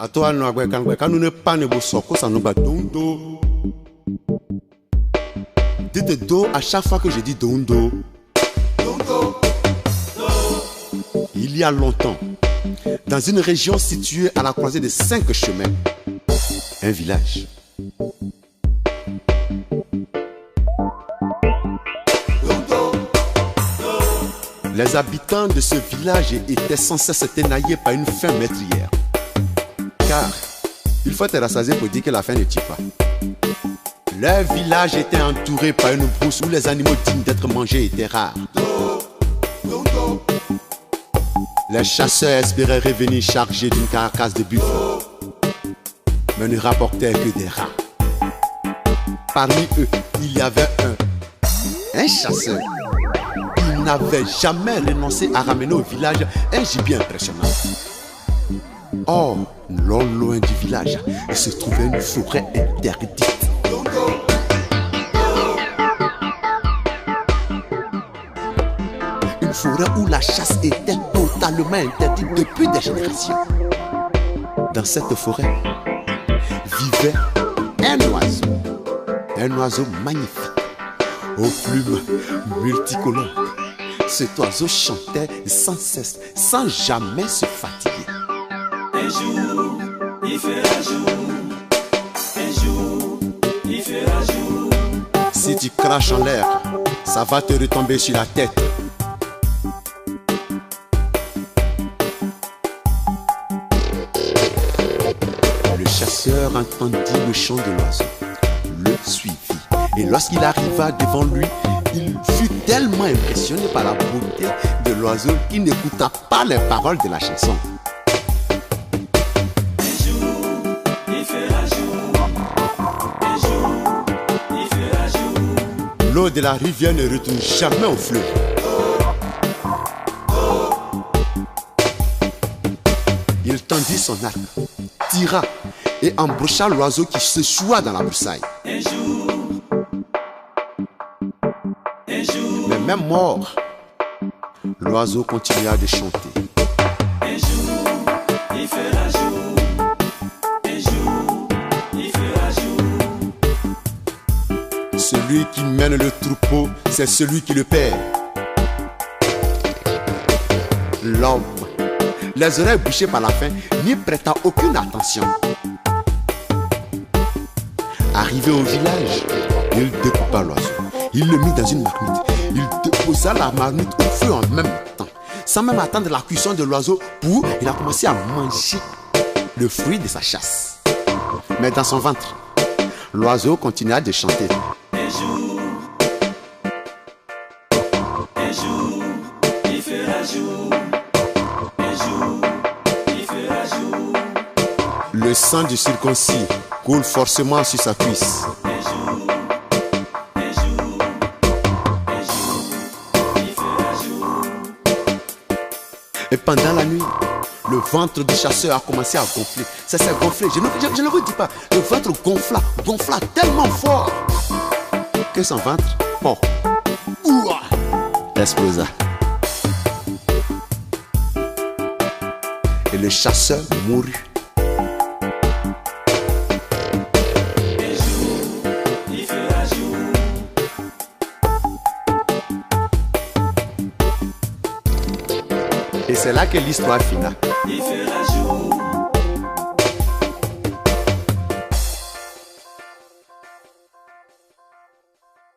Toi, nous ne pas ne bosoko, ça nous bat dondo. Dites do à chaque fois que je dis dondo. Il y a longtemps, dans une région située à la croisée de 5 chemins, un village. Les habitants de ce village étaient sans cesse tenaillés par une faim meurtrière. Car il faut être rassasié pour dire que la faim ne tue pas. Leur village était entouré par une brousse où les animaux dignes d'être mangés étaient rares. Les chasseurs espéraient revenir chargés d'une carcasse de buffle, mais ne rapportaient que des rats. Parmi eux, il y avait un chasseur. Il n'avait jamais renoncé à ramener au village un gibier impressionnant. Or, non loin du village, il se trouvait une forêt interdite. Une forêt où la chasse était totalement interdite depuis des générations. Dans cette forêt vivait un oiseau magnifique, aux plumes multicolores. Cet oiseau chantait sans cesse, sans jamais se fatiguer. Un jour, il fera jour. Un jour, il fera jour. Si tu craches en l'air, ça va te retomber sur la tête. Le chasseur entendit le chant de l'oiseau, le suivit. Et lorsqu'il arriva devant lui, il fut tellement impressionné par la beauté de l'oiseau qu'il n'écouta pas les paroles de la chanson. Un jour, il fera jour. Un jour, il fera jour. L'eau de la rivière ne retourne jamais au fleuve. Il tendit son arc, tira et embrocha l'oiseau qui se choua dans la broussaille. Un jour, Mais même mort, l'oiseau continua de chanter. un jour, il fera jour. Un jour, il fera jour. Celui qui mène le troupeau, c'est celui qui le perd. L'homme, les oreilles bouchées par la faim, n'y prêta aucune attention. Arrivé au village, il découpa l'oiseau. Il le mit dans une marmite. Il déposa la marmite au feu en même temps. Sans même attendre la cuisson de l'oiseau, il a commencé à manger le fruit de sa chasse. Mais dans son ventre, l'oiseau continua de chanter. Un jour, il fera jour. Un jour, il fera jour. Le sang du circoncis coule forcément sur sa cuisse. Un jour, il fera jour. Et pendant la nuit, le ventre du chasseur a commencé à gonfler. Ça s'est gonflé, je ne vous dis pas. Le ventre gonfla tellement fort que son ventre, explosa. Et le chasseur mourut. Un jour, il fera jour. Et c'est là que l'histoire finit. Il fera